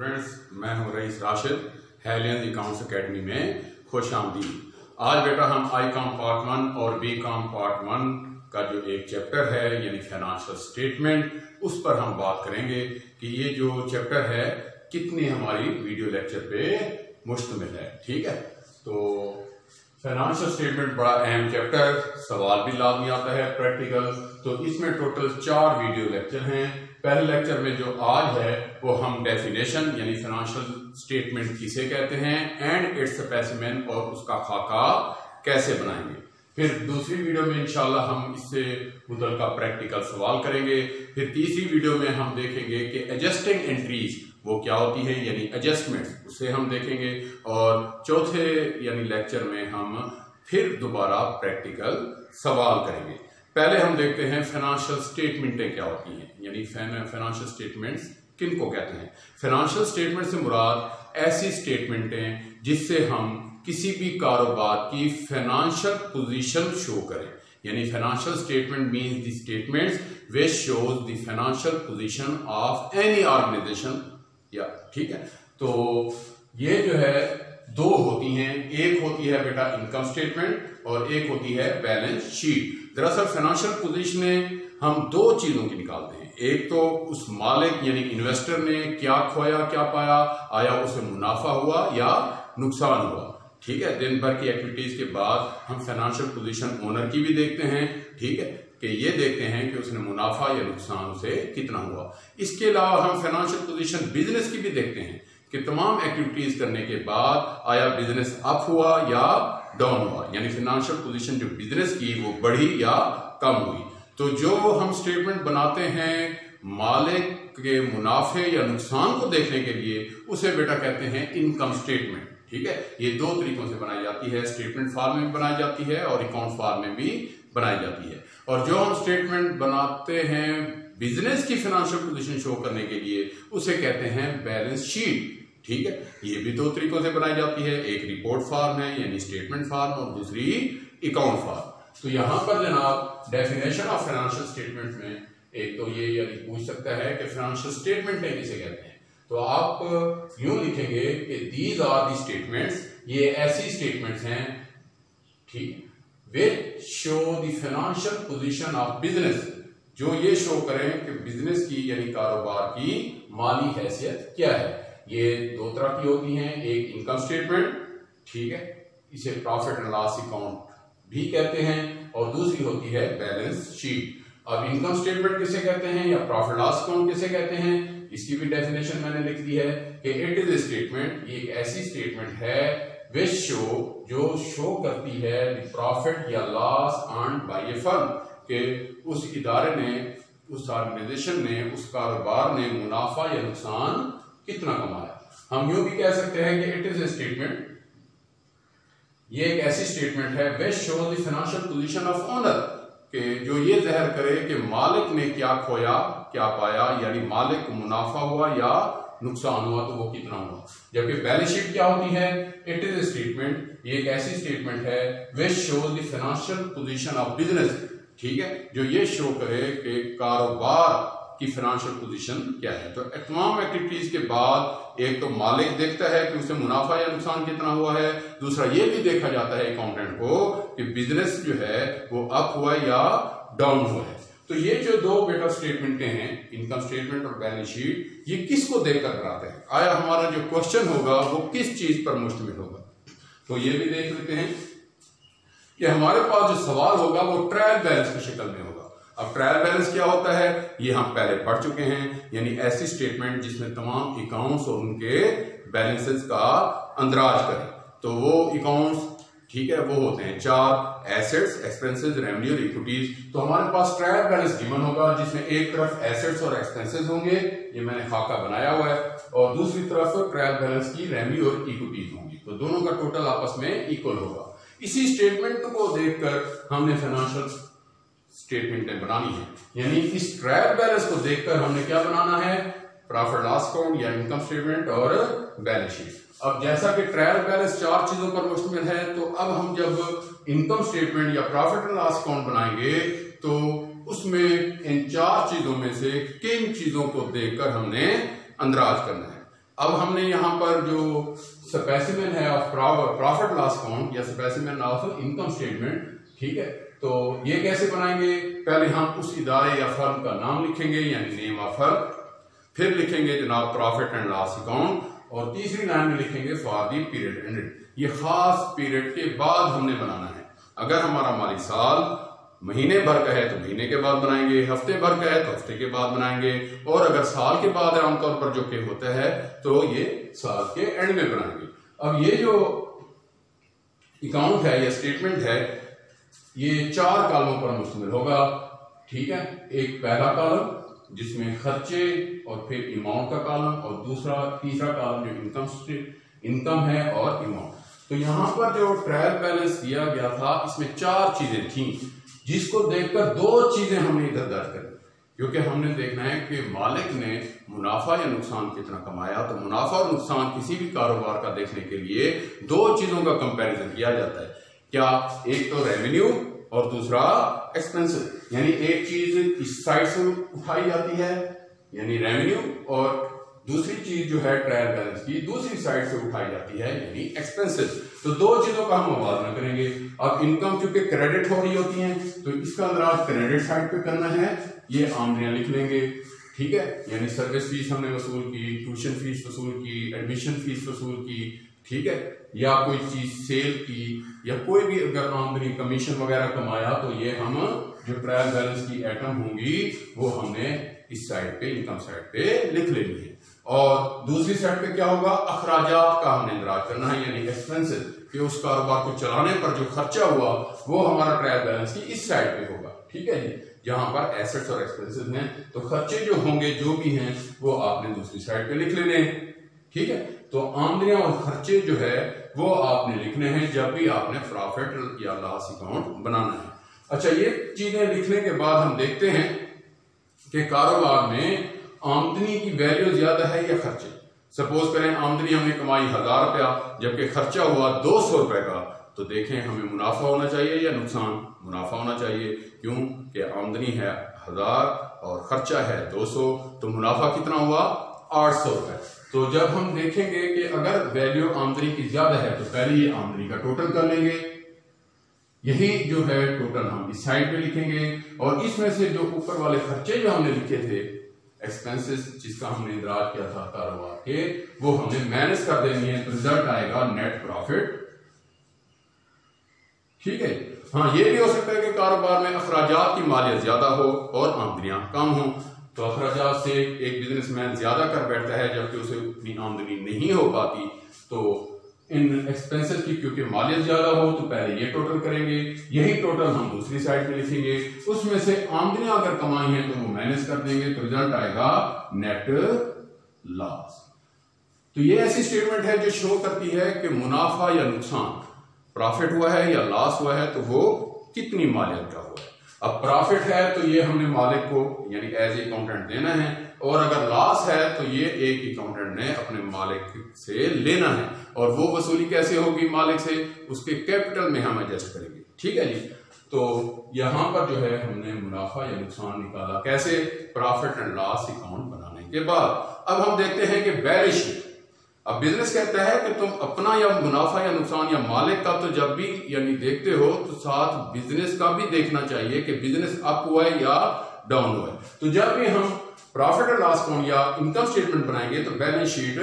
Students, मैं हूं rice Rashid. Helion accounts academy में खुश आमदीद। आज बेटा हम आई कॉम पार्ट 1 और बी कॉम पार्ट 1 का जो एक चैप्टर है यानी फाइनेंशियल स्टेटमेंट, उस पर हम बात करेंगे कि ये जो चैप्टर है कितनी हमारी वीडियो लेक्चर पे मुश्तमिल है। ठीक है, तो फाइनेंशियल स्टेटमेंट बड़ा अहम चैप्टर, सवाल भी लाजमी आता है प्रैक्टिकल। तो इसमें टोटल 4 वीडियो लेक्चर हैं। पहले लेक्चर में जो आज है वो हम डेफिनेशन यानी फाइनेंशियल स्टेटमेंट किसे कहते हैं एंड इट्स स्पेसिमेन और उसका खाका कैसे बनाएंगे। फिर दूसरी वीडियो में इंशाल्लाह हम इससे मुतल्लिका प्रैक्टिकल सवाल करेंगे। फिर तीसरी वीडियो में हम देखेंगे कि एडजस्टिंग एंट्रीज वो क्या होती है यानी एडजस्टमेंट्स, उसे हम देखेंगे। और चौथे यानी लेक्चर में हम फिर दोबारा प्रैक्टिकल सवाल करेंगे। पहले हम देखते हैं फाइनेंशियल स्टेटमेंटें क्या होती हैं यानी फाइनेंशियल स्टेटमेंट्स किनको कहते हैं। फाइनेंशियल स्टेटमेंट से मुराद ऐसी स्टेटमेंटें जिससे हम किसी भी कारोबार की फाइनेंशियल पोजीशन शो करें, यानी financial statement means the statements which shows the financial position of any organisation. या ठीक है, तो ये जो है दो होती हैं, एक होती है बेटा इनकम स्टेटमेंट और एक होती है बैलेंस शीट। दरअसल फाइनेंशियल पोजीशनें हम दो चीजों की निकालते हैं, एक तो उस मालिक यानी इन्वेस्टर ने क्या खोया क्या पाया, आया उसे मुनाफा हुआ या नुकसान हुआ। ठीक है, दिन भर की एक्टिविटीज के बाद हम फाइनेंशियल पोजीशन ओनर की भी देखते हैं। ठीक है, कि ये देखते हैं कि उसने मुनाफा या नुकसान उसे कितना हुआ। इसके अलावा हम फाइनेंशियल पोजीशन बिजनेस की भी देखते हैं कि तमाम एक्टिविटीज करने के बाद आया बिजनेस अप हुआ या डाउन हुआ, यानी फाइनेंशियल पोजीशन जो बिजनेस की वो बढ़ी या कम हुई। तो जो हम स्टेटमेंट बनाते हैं मालिक के मुनाफे या नुकसान को देखने के लिए, उसे बेटा कहते हैं इनकम स्टेटमेंट। ठीक है, ये दो तरीकों से बनाई जाती है, स्टेटमेंट फॉर्म में भी बनाई जाती है और अकाउंट फॉर्म में भी बनाई जाती है। और जो हम स्टेटमेंट बनाते हैं बिजनेस की फाइनेंशियल पोजीशन शो करने के लिए, उसे कहते हैं बैलेंस शीट। ठीक है, ये भी दो तरीकों से बनाई जाती है, एक रिपोर्ट फॉर्म है यानी स्टेटमेंट फॉर्म और दूसरी अकाउंट फॉर्म। तो यहां पर जनाब डेफिनेशन ऑफ फाइनेंशियल स्टेटमेंट में एक तो ये यानी पूछ सकता है कि फाइनेंशियल स्टेटमेंट किसे कहते हैं। तो आप यूं लिखेंगे कि दीज आर दी स्टेटमेंट्स, ये ऐसी स्टेटमेंट्स हैं, ठीक, which show the financial position of business, जो ये शो करें कि बिजनेस की यानी कारोबार की माली हैसियत क्या है। ये दो तरह की होती हैं, एक इनकम स्टेटमेंट, ठीक है, इसे प्रॉफिट एंड लॉस अकाउंट भी कहते हैं, और दूसरी होती है बैलेंस शीट। अब इनकम स्टेटमेंट किसे कहते हैं या प्रॉफिट लॉस अकाउंट किसे कहते हैं, इसकी भी डेफिनेशन मैंने लिख दी है कि इट इज ए स्टेटमेंट, ये एक ऐसी स्टेटमेंट है which show, जो शो करती है प्रॉफिट या लॉस अर्न्ड बाय ए फर्म, कि उस इदारे ने, उस ऑर्गेनाइजेशन ने, उस कारोबार ने मुनाफा या नुकसान कितना कमाया। हम यूं भी कह सकते हैं कि इट इज ए स्टेटमेंट, ये एक ऐसी स्टेटमेंट है which shows the financial position of owner, कि जो ये ज़ाहिर करे कि मालिक ने क्या खोया क्या पाया, यानी मालिक को मुनाफा हुआ या नुकसान हुआ तो वो कितना हुआ। जबकि बैलेंस शीट क्या होती है, इट इज ए स्टेटमेंट, ये एक ऐसी स्टेटमेंट है which shows the financial position of business, ठीक है, जो ये शो करे कि कारोबार की फाइनेंशियल पोजीशन क्या है। तो तमाम एक्टिविटीज के बाद एक तो मालिक देखता है कि उसे मुनाफा या नुकसान कितना हुआ है, दूसरा ये भी देखा जाता है अकाउंटेंट को कि बिजनेस जो है वो अप हुआ या डाउन हुआ है। तो ये जो दो बेटा स्टेटमेंटें हैं, इनकम स्टेटमेंट और बैलेंस शीट, ये किसको देखकर बनाते हैं, आया हमारा जो क्वेश्चन होगा वो किस चीज पर मुश्तमिल होगा। तो ये भी देख लेते हैं कि हमारे पास जो सवाल होगा वो ट्रायल बैलेंस की शक्ल में होगा। अब ट्रायल बैलेंस क्या होता है ये हम पहले पढ़ चुके हैं, यानी ऐसी स्टेटमेंट जिसमें तमाम अकाउंट्स और उनके बैलेंसेस का अंदराज करें। तो वो अकाउंट्स, ठीक है, वो होते हैं 4, एसेट्स, एक्सपेंसेस, रेवेन्यू और इक्विटीज। तो हमारे पास ट्रायल बैलेंस गिवन होगा जिसमें एक तरफ एसेट्स और एक्सपेंसेस होंगे, ये मैंने खाका बनाया हुआ है, और दूसरी तरफ ट्रायल बैलेंस की रेवेन्यू और इक्विटीज होंगी। तो दोनों का टोटल आपस में इक्वल होगा। इसी स्टेटमेंट को देखकर हमने फाइनेंशियल स्टेटमेंटें बनानी है, यानी इस ट्रायल बैलेंस को देखकर हमने क्या बनाना है, प्रॉफिट लॉस अकाउंट या इनकम स्टेटमेंट और बैलेंस शीट। अब जैसा कि ट्रायल बैलेंस 4 चीजों पर मुश्तमिल है, तो अब हम जब इनकम स्टेटमेंट या प्रॉफिट एंड लॉस अकाउंट बनाएंगे तो उसमें इन 4 चीजों में से किन चीजों को देखकर हमने अंदराज करना है। अब हमने यहाँ पर जो स्पेसिमेन है ऑफ प्रॉफिट लॉस अकाउंट या स्पेसिमेन ऑफ इनकम स्टेटमेंट, ठीक है, तो ये कैसे बनाएंगे? पहले हम उस इदारे या फर्म का नाम लिखेंगे यानी नेम ऑफ फर्म, फिर लिखेंगे जनाब प्रॉफिट एंड लॉस अकाउंट, और तीसरी लाइन में लिखेंगे फॉर दी पीरियड एंडेड। ये खास पीरियड के बाद हमने बनाना है। अगर हमारा माली साल महीने भर का है तो महीने के बाद बनाएंगे, हफ्ते भर का है तो हफ्ते के बाद बनाएंगे, और अगर साल के बाद है आमतौर पर जो कि होता है तो ये साल के एंड में बनाएंगे। अब ये जो अकाउंट है या स्टेटमेंट है ये 4 कॉलमों पर मुश्तमिल होगा, ठीक है। एक पहला कॉलम जिसमें खर्चे और फिर अमाउंट का कॉलम, और तीसरा कॉलम जो इनकम है और अमाउंट। तो यहां पर जो ट्रायल बैलेंस दिया गया था इसमें 4 चीजें थी, जिसको देखकर 2 चीजें हमने इधर दर्ज करी, क्योंकि हमने देखना है कि मालिक ने मुनाफा या नुकसान कितना कमाया। तो मुनाफा और नुकसान किसी भी कारोबार का देखने के लिए 2 चीजों का कंपैरिजन किया जाता है। क्या? एक तो रेवेन्यू और दूसरा एक्सपेंसेस, यानी एक चीज इस साइड से उठाई जाती है यानी रेवेन्यू, और दूसरी चीज जो है ट्रायल बैलेंस की दूसरी साइड से उठाई जाती है यानी एक्सपेंसेस। तो 2 चीजों का हम मुवाजना करेंगे। अब इनकम क्योंकि क्रेडिट हो रही होती है तो इसका अंदराज क्रेडिट साइड पे करना है, ये आमदनियां लिख लेंगे, ठीक है, यानी सर्विस फीस हमने वसूल की, ट्यूशन फीस वसूल की, एडमिशन फीस वसूल की, ठीक है, या कोई चीज सेल की, या कोई भी अगर आमदनी कमीशन वगैरह कमाया तो ये हम जो ट्रायल बैलेंस की आइटम होंगी वो हमने इस साइड पे इनकम साइड पे लिख लेनी है। और दूसरी साइड पे क्या होगा? अखराजात का हमने इंदराज करना है यानी एक्सपेंसेस, कि उस कारोबार को चलाने पर जो खर्चा हुआ वो हमारा ट्रायल बैलेंस की इस साइड पे होगा, ठीक है जी। जहां पर एसेट्स और एक्सपेंसेस हैं तो खर्चे जो होंगे जो भी हैं वो आपने दूसरी साइड पे लिख लेने हैं, ठीक है। तो आमदनियां और खर्चे जो है वो आपने लिखने हैं जब भी आपने प्रॉफिट या लॉस अकाउंट बनाना है। अच्छा, ये चीजें लिखने के बाद हम देखते हैं कि कारोबार में आमदनी की वैल्यू ज्यादा है या खर्चे। सपोज करें आमदनी हमने कमाई 1000 रुपया जबकि खर्चा हुआ 200 रुपए का, तो देखें हमें मुनाफा होना चाहिए या नुकसान? मुनाफा होना चाहिए, क्यों कि आमदनी है 1000 और खर्चा है 200, तो मुनाफा कितना हुआ? 800 रुपए। तो जब हम देखेंगे कि अगर वैल्यू आमदनी की ज्यादा है तो पहले ये आमदनी का टोटल कर लेंगे, यही जो है टोटल हम इस साइड पे लिखेंगे, और इसमें से जो ऊपर वाले खर्चे जो हमने लिखे थे एक्सपेंसेस जिसका हमने इंदराज किया था कारोबार के, वो हमने माइनस कर देनी है, तो रिजल्ट आएगा नेट प्रॉफिट, ठीक है। हाँ, ये भी हो सकता है कि कारोबार में अखराजात की मालियत ज्यादा हो और आमदनियां कम हो, तो अखराजात से एक बिजनेसमैन ज्यादा कर बैठता है जबकि उसे उतनी आमदनी नहीं हो पाती। तो इन एक्सपेंसेस की क्योंकि मालियत ज्यादा हो तो पहले ये टोटल करेंगे, यही टोटल हम दूसरी साइड पे लिखेंगे, उसमें से आमदनियां अगर कमाई है तो वो माइनस कर देंगे, तो रिजल्ट आएगा नेट लॉस। तो ये ऐसी स्टेटमेंट है जो शो करती है कि मुनाफा या नुकसान, प्रॉफिट हुआ है या लॉस हुआ है तो वो कितनी मालियत का हुआ है। अब प्रॉफिट है तो ये हमने मालिक को यानी एज अकाउंटेंट देना है, और अगर लॉस है तो ये एक अकाउंटेंट ने अपने मालिक से लेना है, और वो वसूली कैसे होगी मालिक से? उसके कैपिटल में हम एडजस्ट करेंगे, ठीक है जी। तो यहां पर जो है हमने मुनाफा या नुकसान निकाला कैसे? प्रॉफिट एंड लॉस अकाउंट बनाने के बाद। अब हम देखते हैं कि बैलेंस शीट। अब बिजनेस कहता है कि तुम अपना या मुनाफा या नुकसान या मालिक का तो जब भी यानी देखते हो तो साथ बिजनेस का भी देखना चाहिए कि बिजनेस अप हुआ है या डाउन हुआ है। तो जब भी हम प्रॉफिट एंड लॉस अकाउंट या इनकम स्टेटमेंट बनाएंगे तो बैलेंस शीट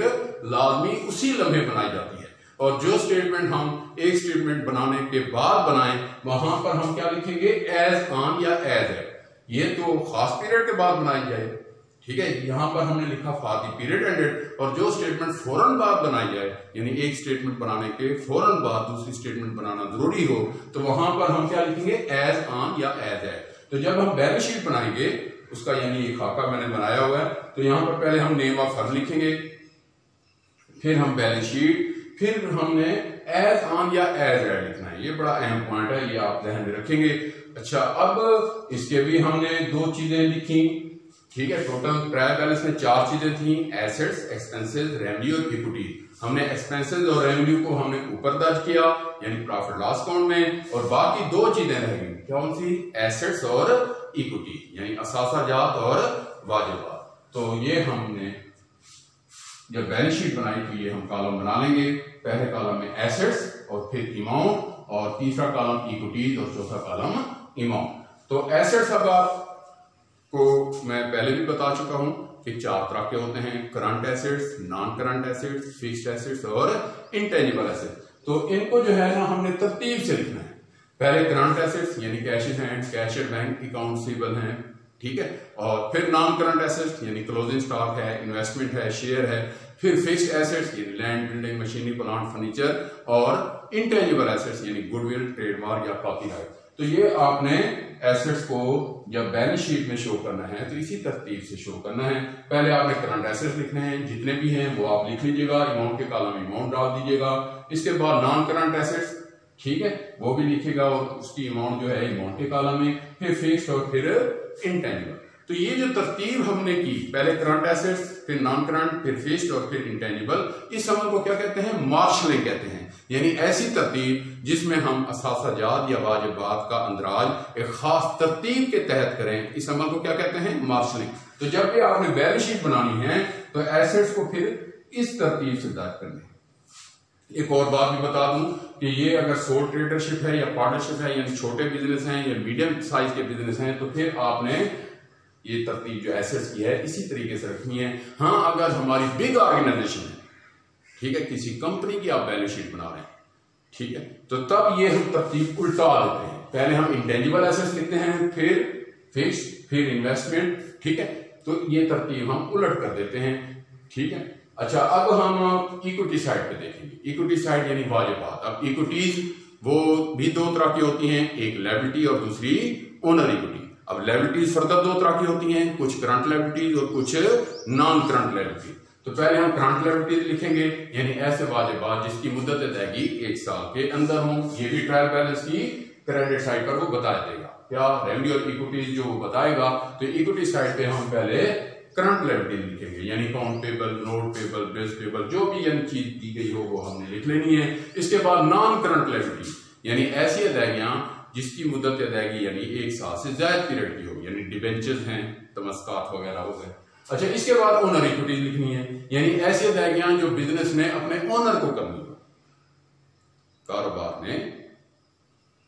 लाजमी उसी लम्हे बनाई जाती है, और जो स्टेटमेंट हम एक स्टेटमेंट बनाने के बाद बनाएं वहां पर हम क्या लिखेंगे? एज ऑन या एज है। ये तो खास पीरियड के बाद बनाई जाए, ठीक है। यहां पर हमने लिखा फॉर द पीरियड एंडेड, और जो स्टेटमेंट फौरन बाद बनाई जाए यानी एक स्टेटमेंट बनाने के फौरन बाद दूसरी स्टेटमेंट बनाना जरूरी हो तो वहां पर हम क्या लिखेंगे? एज ऑन या एज है। तो जब हम बैलेंस शीट बनाएंगे उसका यानी ये खाका मैंने बनाया हुआ है, तो यहां पर पहले हम नेम ऑफ फर्म लिखेंगे, फिर हम बैलेंस शीट, फिर हमने एज ऑन या एज एड लिखना है। ये बड़ा अहम पॉइंट है, ये आप ध्यान में रखेंगे। अच्छा, अब इसके भी हमने 2 चीजें लिखी, ठीक है। टोटल ट्रायल बैलेंस में 4 चीजें थी, एसेट्स, एक्सपेंसेस, रेवेन्यू और इक्विटी। हमने एक्सपेंसेस और रेवेन्यू को हमने ऊपर दर्ज किया यानी प्रॉफिट लॉस अकाउंट में, और बाकी 2 चीजें रह गई, कौन सी? एसेट्स और इक्विटी यानी असासाजात और वाजिबात। तो ये हमने जब बैलेंस शीट बनाई तो ये हम कॉलम बना लेंगे। पहले कॉलम में एसेट्स और फिर अमाउंट, और तीसरा कॉलम इक्विटीज और चौथा कॉलम अमाउंट। तो एसेट्स अब आपको मैं पहले भी बता चुका हूं कि 4 तरह के होते हैं, current assets, non current assets, fixed assets और इंटेंजिबल एसेट्स। तो इनको जो है ना हमने तरतीब से लिखना है। पहले करंट एसेट्स यानी cash in hand, cash at bank, account receivable हैं, ठीक है। और फिर नॉन करंट एसेट्स यानी क्लोजिंग स्टॉक है, इन्वेस्टमेंट है, शेयर है। फिर फिक्स्ड एसेट्स यानी land, building, machinery, plant, furniture, और इंटेंजिबल एसेट्स यानी गुडविल, ट्रेडमार्क या कॉपीराइट। तो ये आपने एसेट्स को जब बैलेंस शीट में शो करना है तो इसी तरतीब से शो करना है। पहले आपने करंट एसेट्स लिखने हैं, जितने भी हैं वो आप लिख लीजिएगा, अमाउंट के कॉलम में अमाउंट डाल दीजिएगा। इसके बाद नॉन करंट एसेट्स, ठीक है, वो भी लिखेगा और उसकी अमाउंट जो है अमाउंट के कॉलम में, फिर फिक्स्ड और फिर इंटेंजिबल। तो ये जो तरतीब हमने की, पहले करंट एसेट्स, फिर नॉन करंट, फिर फिक्स्ड और फिर इंटेंजिबल, इस अमल को क्या कहते हैं? मार्शलिंग कहते हैं। यानी ऐसी तरतीब जिसमें हम असासाजात या वाजिबात का अंदराज एक खास तरतीब के तहत करें, इस अमल को क्या कहते हैं? मार्शलिंग। तो जब भी आपने बैलेंस शीट बनानी है तो एसेट्स को फिर इस तरतीब से दर्ज करने हैं। एक और बात भी बता दूं कि ये अगर सोल ट्रेडरशिप है या पार्टनरशिप है, यानी छोटे बिजनेस हैं या मीडियम साइज के बिजनेस हैं, तो फिर आपने ये तरतीब जो एसेट्स की है इसी तरीके से रखनी है। हाँ, अगर हमारी बिग ऑर्गेनाइजेशन है, ठीक है, किसी कंपनी की आप बैलेंस शीट बना रहे हैं, ठीक है, तो तब ये हम तरतीब उल्टा देते हैं। पहले हम इंटेंजिबल एसेट्स लिखते हैं, फिर फिक्स्ड, फिर इन्वेस्टमेंट, ठीक है, तो ये तरतीब हम उलट कर देते हैं, ठीक है। अच्छा, अब हम इक्विटी साइड पे देखेंगे। इक्विटी साइड यानी वाजिबात। अब इक्विटीज वो भी 2 तरह की होती हैं, एक लायबिलिटी और दूसरी ओनर इक्विटी। अब लायबिलिटीज फर्दर 2 तरह की होती हैं, कुछ करंट लायबिलिटीज और कुछ नॉन करंट लायबिलिटी। तो पहले हम करंट लायबिलिटीज लिखेंगे, यानी ऐसे वाजिबात जिसकी मुद्दत अदायगी 1 साल के अंदर हो। ये भी ट्रायल बैलेंस की क्रेडिट साइड पर वो बताया देगा, क्या रेवेन्यू और इक्विटीज जो बताएगा। तो इक्विटी साइड पे हम पहले करंट लायबिलिटीज लिखेंगे, यानी account payable, note payable, bills payable, जो भी यानी चीज दी गई हो वो हमने लिख लेनी है। इसके बाद नॉन करंट लायबिलिटी यानी ऐसी अदायगियां जिसकी मुद्दत अदायगी यानी 1 साल से ज्यादा पीरियड की हो, यानी डिबेंचर्स हैं, तमस्कात वगैरह हो गए। अच्छा, इसके बाद ओनर इक्विटीज लिखनी है, यानी ऐसी अदायगियां जो बिजनेस ने अपने ओनर को करनी हो, कारोबार ने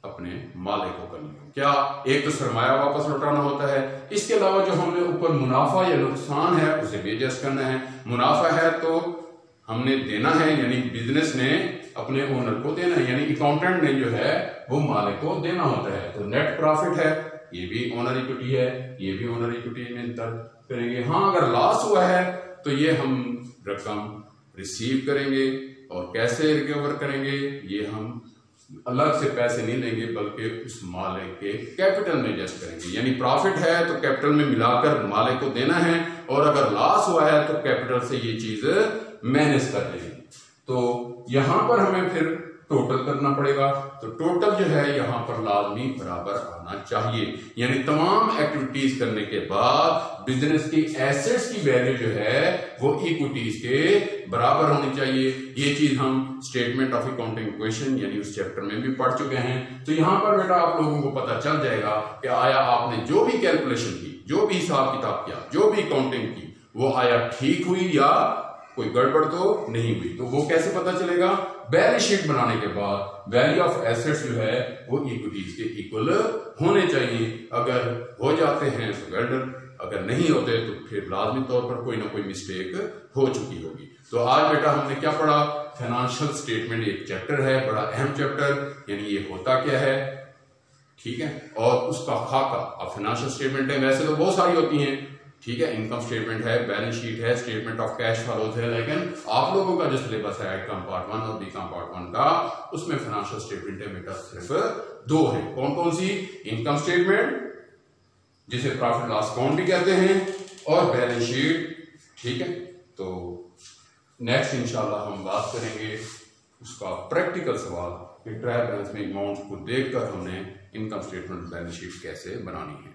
अपने मालिक को करनी हो। क्या? एक तो सरमाया वापस लौटाना होता है, इसके अलावा जो हमने ऊपर मुनाफा या नुकसान है उसे भी एडजस्ट करना है। मुनाफा है तो हमने देना है, यानी बिजनेस ने अपने ओनर को देना है, यानी अकाउंटेंट ने जो है वो मालिक को देना होता है। तो नेट प्रॉफिट है, ये भी ओनर इक्विटी है, ये भी ओनर इक्विटी में दर्ज करेंगे। हाँ, अगर लॉस हुआ है तो ये हम रकम रिसीव करेंगे, और कैसे रिकवर करेंगे, ये हम अलग से पैसे नहीं लेंगे बल्कि उस मालिक के कैपिटल में एडजस्ट करेंगे। यानी प्रॉफिट है तो कैपिटल में मिलाकर मालिक को देना है, और अगर लॉस हुआ है तो कैपिटल से ये चीज मैनेज कर लेंगे। तो यहां पर हमें फिर टोटल करना पड़ेगा। तो टोटल जो है यहां पर लाजमी बराबर आना चाहिए, यानी तमाम एक्टिविटीज करने के बाद बिजनेस की एसेट्स की वैल्यू जो है वो इक्विटीज के बराबर होनी चाहिए। ये चीज हम स्टेटमेंट ऑफ अकाउंटिंग इक्वेशन यानी उस चैप्टर में भी पढ़ चुके हैं। तो यहां पर बेटा आप लोगों को पता चल जाएगा कि आया आपने जो भी कैलकुलेशन की, जो भी हिसाब किताब किया, जो भी अकाउंटिंग की, वो आया ठीक हुई या कोई गड़बड़ तो नहीं हुई। तो वो कैसे पता चलेगा? बैलेंस शीट बनाने के बाद वैल्यू ऑफ एसेट्स जो है वो इक्विटीज के इक्वल होने चाहिए। अगर हो जाते हैं तो वेल डन, अगर नहीं होते तो फिर लाजमी तौर पर कोई ना कोई मिस्टेक हो चुकी होगी। तो आज बेटा हमने क्या पढ़ा? फाइनेंशियल स्टेटमेंट एक चैप्टर है, बड़ा अहम चैप्टर, यानी ये होता क्या है, ठीक है, और उसका खाका। अब फाइनेंशियल स्टेटमेंट है, वैसे तो बहुत सारी होती हैं, ठीक है, इनकम स्टेटमेंट है, बैलेंस शीट है, स्टेटमेंट ऑफ कैश फ्लोज है, लेकिन आप लोगों का जो सिलेबस है आईकॉम पार्ट 1 और बीकॉम पार्ट 1 का, उसमें फाइनेंशियल स्टेटमेंट है बेटा सिर्फ 2 है। कौन कौन सी? इनकम स्टेटमेंट जिसे प्रॉफिट लॉस अकाउंट भी कहते हैं, और बैलेंस शीट, ठीक है। तो नेक्स्ट इंशाल्लाह हम बात करेंगे उसका प्रैक्टिकल सवाल कि ट्रायल बैलेंस में अमाउंट को देखकर हमने इनकम स्टेटमेंट बैलेंस शीट कैसे बनानी है।